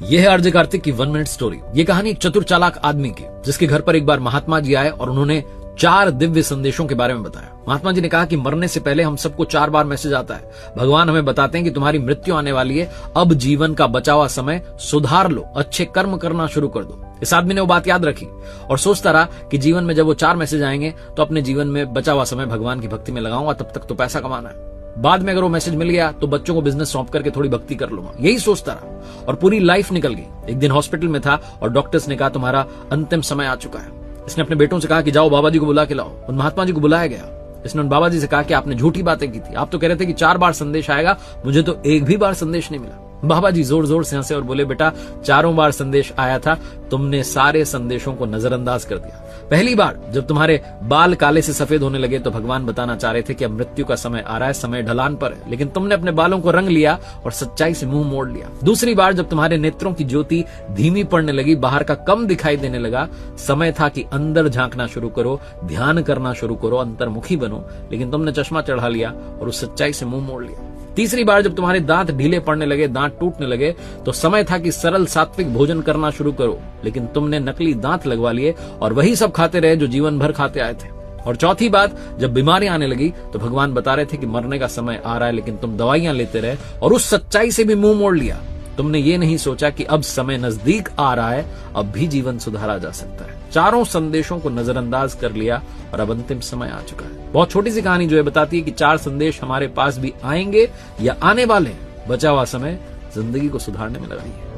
यह है आरजे कार्तिक की 1 मिनट स्टोरी। ये कहानी एक चतुर चालाक आदमी की, जिसके घर पर एक बार महात्मा जी आए और उन्होंने 4 दिव्य संदेशों के बारे में बताया। महात्मा जी ने कहा कि मरने से पहले हम सबको 4 बार मैसेज आता है। भगवान हमें बताते हैं कि तुम्हारी मृत्यु आने वाली है, अब जीवन का बचा हुआ समय सुधार लो, अच्छे कर्म करना शुरू कर दो। इस आदमी ने वो बात याद रखी और सोचता रहा कि जीवन में जब वो 4 मैसेज आएंगे तो अपने जीवन में बचा हुआ समय भगवान की भक्ति में लगाऊंगा, तब तक तो पैसा कमाना है। बाद में अगर वो मैसेज मिल गया तो बच्चों को बिजनेस सौंप करके थोड़ी भक्ति कर लूंगा। यही सोचता रहा और पूरी लाइफ निकल गई। एक दिन हॉस्पिटल में था और डॉक्टर्स ने कहा तुम्हारा अंतिम समय आ चुका है। इसने अपने बेटों से कहा कि जाओ बाबा जी को बुला के लाओ। उन महात्मा जी को बुलाया गया। इसने उन बाबा जी से कहा कि आपने झूठी बातें की थी, आप तो कह रहे थे कि 4 बार संदेश आएगा, मुझे तो एक भी बार संदेश नहीं मिला। बाबा जी जोर जोर से हंसे और बोले, बेटा 4 बार संदेश आया था, तुमने सारे संदेशों को नजरअंदाज कर दिया। पहली बार जब तुम्हारे बाल काले से सफेद होने लगे तो भगवान बताना चाह रहे थे कि अब मृत्यु का समय आ रहा है, समय ढलान पर है, लेकिन तुमने अपने बालों को रंग लिया और सच्चाई से मुंह मोड़ लिया। दूसरी बार जब तुम्हारे नेत्रों की ज्योति धीमी पड़ने लगी, बाहर का कम दिखाई देने लगा, समय था कि अंदर झांकना शुरू करो, ध्यान करना शुरू करो, अंतर्मुखी बनो, लेकिन तुमने चश्मा चढ़ा लिया और उस सच्चाई से मुंह मोड़ लिया। तीसरी बार जब तुम्हारे दांत ढीले पड़ने लगे, दांत टूटने लगे, तो समय था कि सरल सात्विक भोजन करना शुरू करो, लेकिन तुमने नकली दांत लगवा लिए और वही सब खाते रहे जो जीवन भर खाते आए थे। और चौथी बात, जब बीमारी आने लगी तो भगवान बता रहे थे कि मरने का समय आ रहा है, लेकिन तुम दवाइयां लेते रहे और उस सच्चाई से भी मुंह मोड़ लिया। तुमने ये नहीं सोचा कि अब समय नजदीक आ रहा है, अब भी जीवन सुधारा जा सकता है। 4 संदेशों को नजरअंदाज कर लिया और अब अंतिम समय आ चुका है। बहुत छोटी सी कहानी जो है बताती है कि 4 संदेश हमारे पास भी आएंगे या आने वाले हैं। बचा हुआ समय जिंदगी को सुधारने में लगाइए।